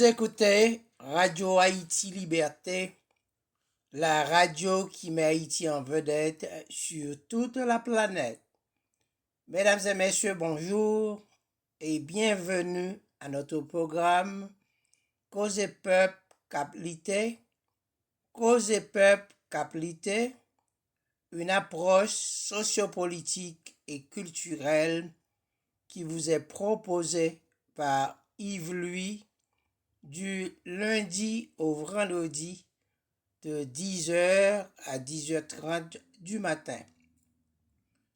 Vous écoutez Radio Haïti Liberté, la radio qui met Haïti en vedette sur toute la planète. Mesdames et messieurs, bonjour et bienvenue à notre programme Cause Peuple Caplité. Cause Peuple Caplité, une approche sociopolitique et culturelle qui vous est proposée par Yves Louis du lundi au vendredi de 10h à 10h30 du matin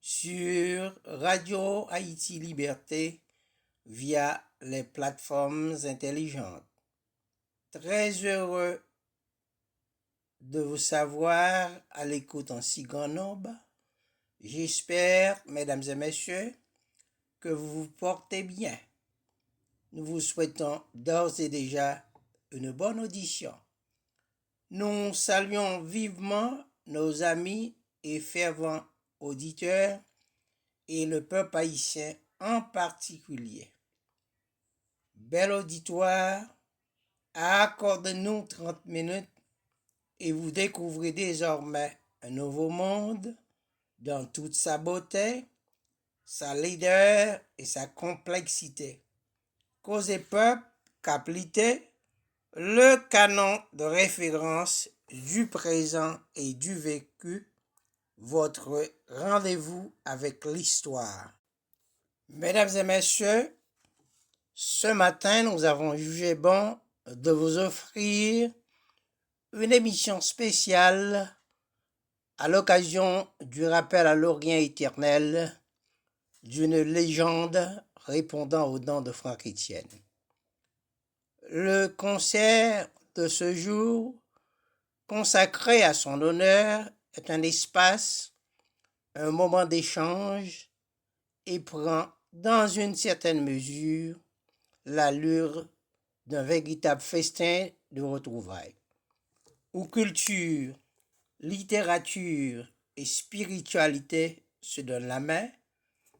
sur Radio Haïti Liberté via les plateformes intelligentes. Très heureux de vous savoir à l'écoute en si grand nombre. J'espère, mesdames et messieurs, que vous vous portez bien. Nous vous souhaitons d'ores et déjà une bonne audition. Nous saluons vivement nos amis et fervents auditeurs et le peuple haïtien en particulier. Bel auditoire, accordez-nous 30 minutes et vous découvrez désormais un nouveau monde dans toute sa beauté, sa laideur et sa complexité. Cause Peuple Caplité, le canon de référence du présent et du vécu, votre rendez-vous avec l'histoire. Mesdames et messieurs, ce matin, nous avons jugé bon de vous offrir une émission spéciale à l'occasion du rappel à l'Orient éternel d'une légende répondant au nom de Franck Etienne. Le concert de ce jour, consacré à son honneur, est un espace, un moment d'échange et prend, dans une certaine mesure, l'allure d'un véritable festin de retrouvailles, où culture, littérature et spiritualité se donnent la main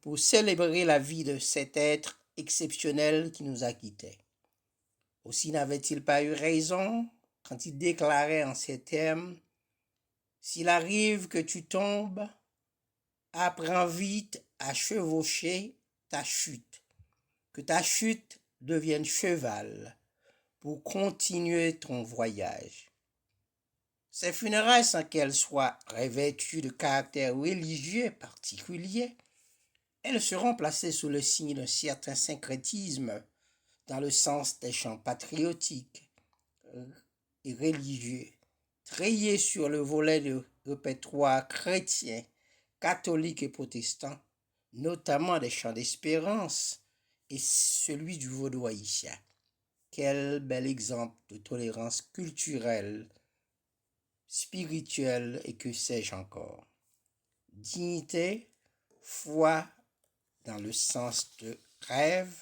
pour célébrer la vie de cet être exceptionnel qui nous a quittés. Aussi n'avait-il pas eu raison quand il déclarait en ces termes : « S'il arrive que tu tombes, apprends vite à chevaucher ta chute, que ta chute devienne cheval pour continuer ton voyage. » Ces funérailles, sans qu'elles soient revêtues de caractère religieux particulier, elles seront placées sous le signe d'un certain syncrétisme dans le sens des chants patriotiques et religieux, triés sur le volet de répertoire chrétien, catholique et protestant, notamment des chants d'espérance et celui du vaudou haïtien. Quel bel exemple de tolérance culturelle, spirituelle et que sais-je encore. Dignité, foi dans le sens de rêve,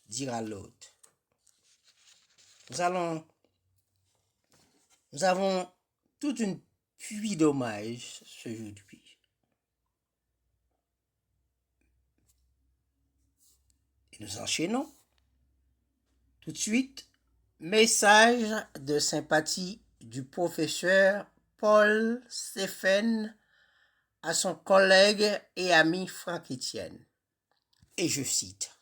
dira l'autre. Nous avons toute une pluie d'hommages aujourd'hui. Et nous enchaînons. Tout de suite, message de sympathie du professeur Paul Stéphane à son collègue et ami Franck Etienne. Et je cite :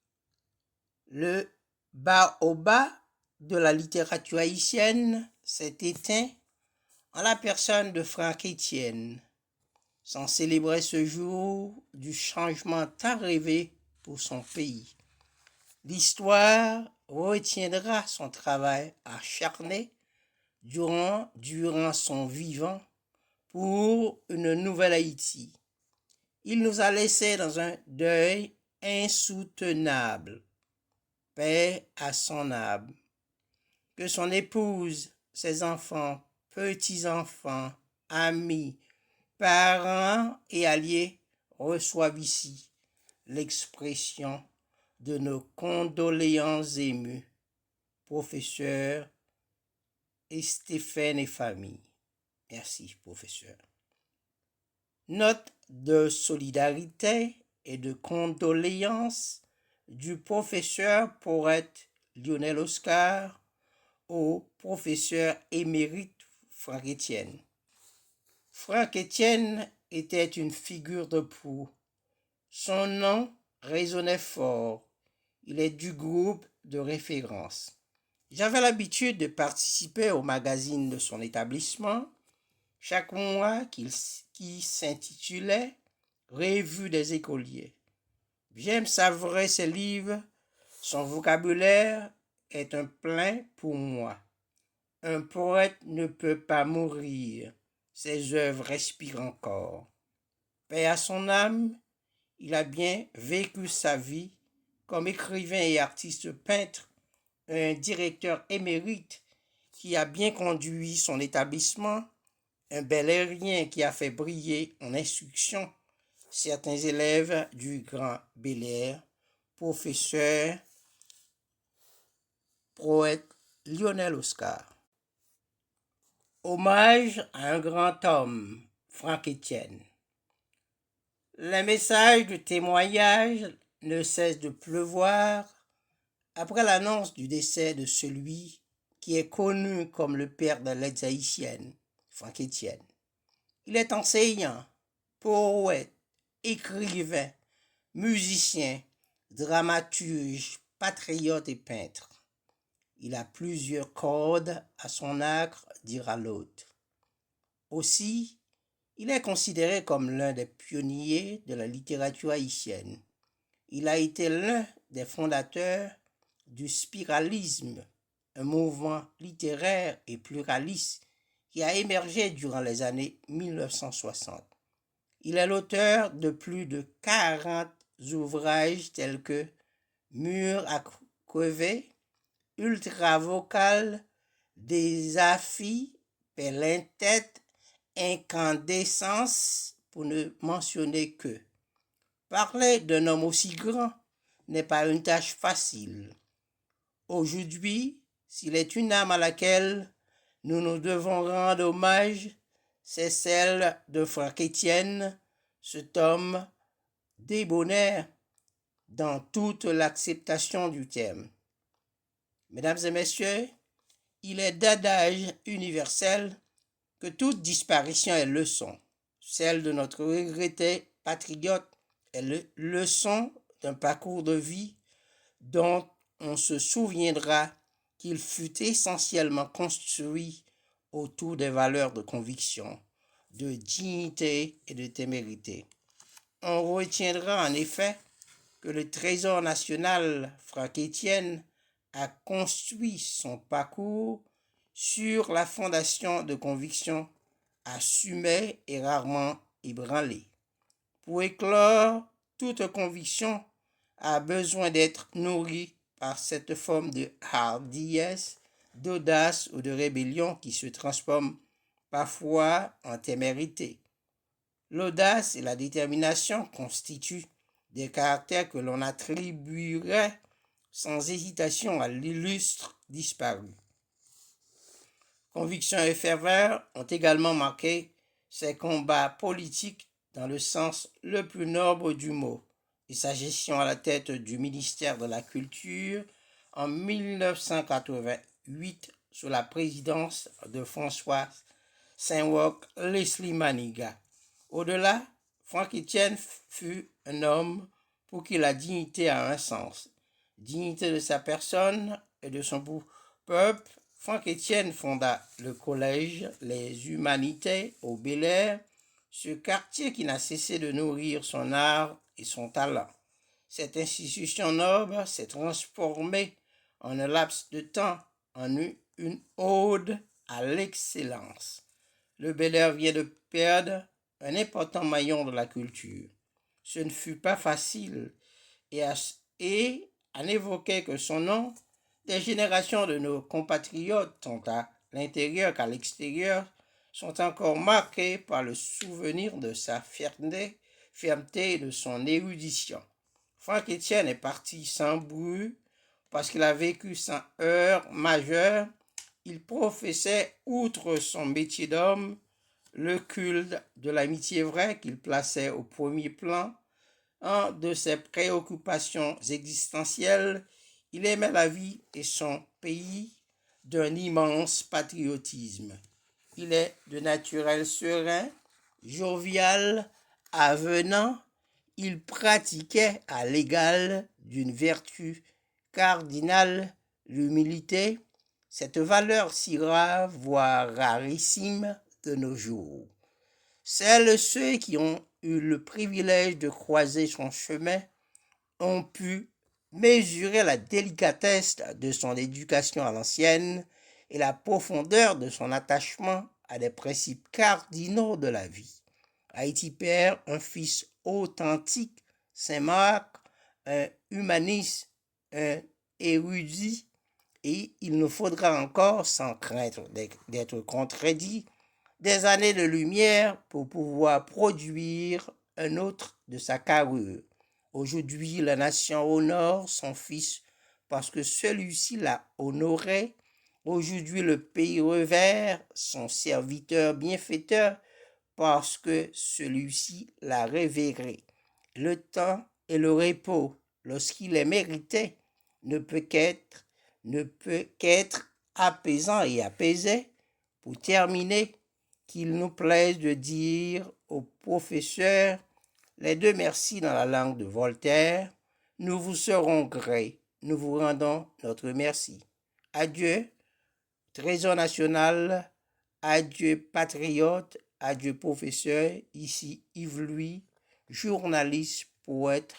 « Le baobab de la littérature haïtienne s'est éteint en la personne de Franck Etienne, sans célébrer ce jour du changement tant rêvé pour son pays. L'histoire retiendra son travail acharné durant son vivant pour une nouvelle Haïti. Il nous a laissés dans un deuil insoutenable. Paix à son âme. Que son épouse, ses enfants, petits-enfants, amis, parents et alliés reçoivent ici l'expression de nos condoléances émues. Professeur et Stéphane et famille. Merci, professeur. Note de solidarité et de condoléances du professeur poète Lionel Oscar au professeur émérite Franck Etienne. Franck Etienne était une figure de proue. Son nom résonnait fort. Il est du groupe de référence. J'avais l'habitude de participer au magazine de son établissement chaque mois qui s'intitulait Revue des écoliers. J'aime savourer ses livres. Son vocabulaire est un plein pour moi. Un poète ne peut pas mourir. Ses œuvres respirent encore. Paix à son âme, il a bien vécu sa vie comme écrivain et artiste peintre, un directeur émérite qui a bien conduit son établissement, un bel aérien qui a fait briller en instruction certains élèves du Grand Bel-Air, professeur, poète Lionel Oscar. Hommage à un grand homme, Franck Etienne. Les messages de témoignage ne cessent de pleuvoir après l'annonce du décès de celui qui est connu comme le père de l'aide haïtienne, Franck Etienne. Il est enseignant, poète, écrivain, musicien, dramaturge, patriote et peintre. Il a plusieurs cordes à son arc, dira l'autre. Aussi, il est considéré comme l'un des pionniers de la littérature haïtienne. Il a été l'un des fondateurs du spiralisme, un mouvement littéraire et pluraliste qui a émergé durant les années 1960. Il est l'auteur de plus de 40 ouvrages tels que Murs à crever, Ultravocal, Désafi, Pélin-tête, Incandescence, pour ne mentionner que. Parler d'un homme aussi grand n'est pas une tâche facile. Aujourd'hui, s'il est une âme à laquelle nous nous devons rendre hommage, c'est celle de Franck Etienne, cet homme débonnaire dans toute l'acceptation du terme. Mesdames et messieurs, il est d'adage universel que toute disparition est leçon. Celle de notre regretté patriote est leçon d'un parcours de vie dont on se souviendra qu'il fut essentiellement construit autour des valeurs de conviction, de dignité et de témérité. On retiendra en effet que le Trésor national Franck Etienne a construit son parcours sur la fondation de convictions assumées et rarement ébranlées. Pour éclore, toute conviction a besoin d'être nourrie par cette forme de hardiesse, d'audace ou de rébellion qui se transforme parfois en témérité. L'audace et la détermination constituent des caractères que l'on attribuerait sans hésitation à l'illustre disparu. Conviction et ferveur ont également marqué ses combats politiques dans le sens le plus noble du mot et sa gestion à la tête du ministère de la Culture en 1988 sous la présidence de François Saint-Roch Leslie Maniga. Au-delà, Franck Etienne fut un homme pour qui la dignité a un sens. Dignité de sa personne et de son peuple, Franck Etienne fonda le collège Les Humanités au Bel-Air, ce quartier qui n'a cessé de nourrir son art et son talent. Cette institution noble s'est transformée en un laps de temps en une ode à l'excellence. Le Bel-Air vient de perdre un important maillon de la culture. Ce ne fut pas facile et à n'évoquer que son nom, des générations de nos compatriotes, tant à l'intérieur qu'à l'extérieur, sont encore marquées par le souvenir de sa fermeté et de son érudition. Franck Etienne est parti sans bruit parce qu'il a vécu sans heurts majeurs. Il professait, outre son métier d'homme, le culte de l'amitié vraie qu'il plaçait au premier plan. Un de ses préoccupations existentielles, Il aimait la vie et son pays d'un immense patriotisme. Il est de naturel serein, jovial, avenant. Il pratiquait à l'égal d'une vertu cardinale, l'humilité, cette valeur si rare, voire rarissime de nos jours. Seuls ceux qui ont eu le privilège de croiser son chemin ont pu mesurer la délicatesse de son éducation à l'ancienne et la profondeur de son attachement à des principes cardinaux de la vie. Haïti perd un fils authentique, Saint-Marc, un humaniste, un érudit, et il nous faudra encore, sans craindre d'être contredit, des années de lumière pour pouvoir produire un autre de sa carrure. Aujourd'hui, la nation honore son fils parce que celui-ci l'a honoré. Aujourd'hui, le pays revers son serviteur bienfaiteur parce que celui-ci l'a révéré. Le temps et le repos, lorsqu'il est mérité, ne peut qu'être apaisant et apaisé. Pour terminer, qu'il nous plaise de dire au professeur les deux merci dans la langue de Voltaire. Nous vous serons gré, nous vous rendons notre merci. Adieu, Trésor national, adieu patriote, adieu professeur, ici Yves Louis, journaliste, poète.